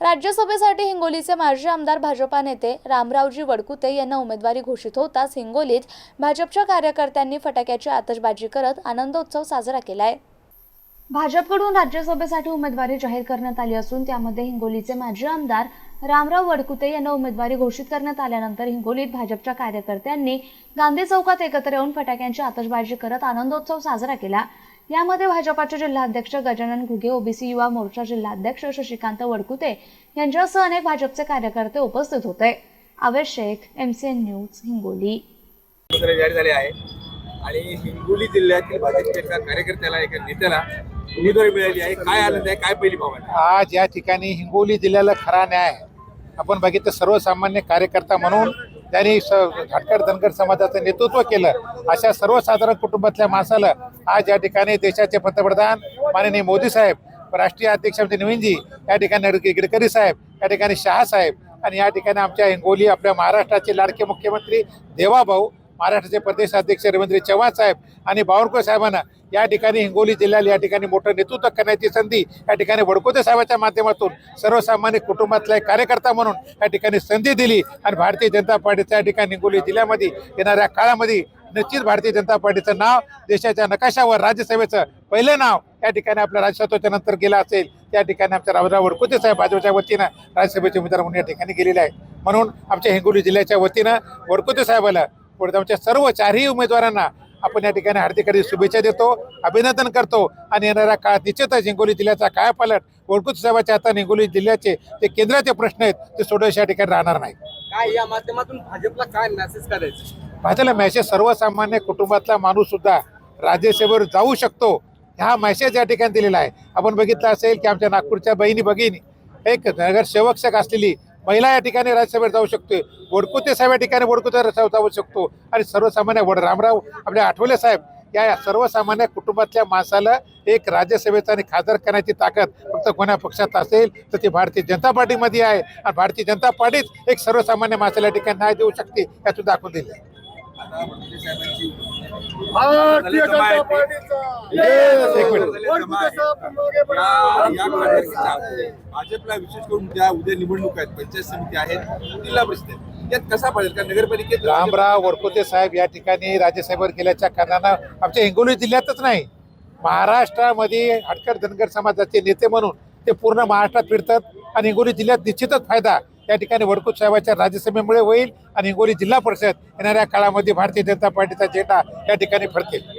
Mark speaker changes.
Speaker 1: राज्यसभेसाठी हिंगोलीचे माजी आमदार भाजपा नेते रामरावजी वडकुते यांना उमेदवारी घोषित होताच हिंगोलीत भाजपच्या कार्यकर्त्यांनी फटाक्याची आतषबाजी करत आनंदोत्सव साजरा केलाय। भाजपकडून राज्यसभेसाठी उमेदवारी जाहीर करण्यात आली असून त्यामध्ये हिंगोलीचे माजी आमदार रामराव वडकुते यांना उमेदवारी घोषित करण्यात आल्यानंतर हिंगोलीत भाजपच्या कार्यकर्त्यांनी गांधी चौकात एकत्र येऊन फटाक्यांची आतषबाजी करत आनंदोत्सव साजरा केला। यामध्ये भाजपाचे जिल्हाध्यक्ष गजानन घुगे, ओबीसी युवा मोर्चा जिल्हाध्यक्ष शशिकांत वडकुते यांच्यासह अनेक भाजपचे कार्यकर्ते उपस्थित होते। आवेश शेख, एमसीएन न्यूज, हिंगोली।
Speaker 2: जाहीर झाले आहे आणि हिंगोली जिल्ह्यातील भाजपच्या एका कार्यकर्त्याला, एका नेत्याला उमेदवारी मिळाली आहे। काय आनंद आहे, काय पहिली भावना?
Speaker 3: आज या ठिकाणी हिंगोली जिल्ह्याला खरा न्याय आपण बघितलं। सर्वसामान्य कार्यकर्ता म्हणून त्यांनी झाटकर धनगर समाजाचं नेतृत्व केलं। अशा सर्वसाधारण कुटुंबातल्या माणसाला आज या ठिकाणी देशाचे पंतप्रधान माननीय मोदी साहेब, राष्ट्रीय अध्यक्ष आमचे नवीनजी, या ठिकाणी गडकरी साहेब, या ठिकाणी शहा साहेब आणि या ठिकाणी आमच्या हिंगोली, आपल्या महाराष्ट्राचे लाडके मुख्यमंत्री देवाभाऊ, महाराष्ट्राचे प्रदेश अध्यक्ष रवींद्र चव्हाण साहेब आणि बावनकुळे साहेबांना या ठिकाणी हिंगोली जिल्ह्याला या ठिकाणी मोठं नेतृत्व करण्याची संधी या ठिकाणी वडकुते साहेबांच्या माध्यमातून सर्वसामान्य कुटुंबातला एक कार्यकर्ता म्हणून या ठिकाणी संधी दिली आणि भारतीय जनता पार्टीच्या या ठिकाणी हिंगोली जिल्ह्यामध्ये येणाऱ्या काळामध्ये निश्चित भारतीय जनता पार्टीचं नाव देशाच्या नकाशावर, राज्यसभेचं पहिलं नाव या ठिकाणी आपल्या राज्यसभेच्या नंतर गेलं असेल। त्या ठिकाणी आमच्या रामराव वडकुते साहेब भाजपच्या वतीनं राज्यसभेचे उमेदवार म्हणून या ठिकाणी गेलेले आहेत। म्हणून आमच्या हिंगोली जिल्ह्याच्या वतीनं वडकुते साहेबाला, आमच्या सर्व चारही उमेदवारांना आपण या ठिकाणी हार्दिक शुभेच्छा देतो, अभिनंदन करतो आणि येणाऱ्या काळात निश्चितच हिंगोली जिल्ह्याचा कायापालट वडकुते साहेबांच्या हाताने हिंगोली जिल्ह्याचे जे केंद्राचे प्रश्न आहेत ते सोडवण्याच्या या ठिकाणी राहणार नाही।
Speaker 2: काय या माध्यमातून भाजपला काय मेसेज करायचं?
Speaker 3: भाजपला मेसेज सर्वसामान्य कुटुंबातला माणूस सुद्धा राज्यसभेवर जाऊ शकतो, हा मेसेज या ठिकाणी दिलेला आहे। आपण बघितलं असेल की आमच्या नागपूरच्या भगिनी एक नगरसेवक असलेली महिला या ठिकाणी राज्यसभेत जाऊ शकते, वडकुते साहेब या ठिकाणी वडकुते जाऊ शकतो आणि सर्वसामान्य रामराव आपले आठवले साहेब या सर्वसामान्य कुटुंबातल्या माणसाला एक राज्यसभेचा आणि खासदार करण्याची ताकद फक्त कोणा पक्षात असेल तर ती भारतीय जनता पार्टीमध्ये आहे आणि भारतीय जनता पार्टीच एक सर्वसामान्य माणसाला या ठिकाणी न्याय देऊ शकते यातून दाखवून दिले।
Speaker 2: भाजपला विशेष करून ज्या उद्या निवडणूक आहेत, पंचायत समिती आहेत, जिल्हा परिषद आहेत, यात कसा पाहिजे का नगरपालिकेत
Speaker 3: रामराव वडकुते साहेब या ठिकाणी राज्यसभेवर गेल्याच्या कारणानं आमच्या हिंगोली जिल्ह्यातच नाही, महाराष्ट्रामध्ये हटकर धनगर समाजाचे नेते म्हणून ते पूर्ण महाराष्ट्रात फिरतात आणि हिंगोली जिल्ह्यात निश्चितच फायदा या ठिकाणी वडकुते साहेबांच्या राज्यसभेमुळे होईल आणि हिंगोली जिल्हा परिषद येणाऱ्या काळामध्ये भारतीय जनता पार्टीचा झेंडा या ठिकाणी फडकेल।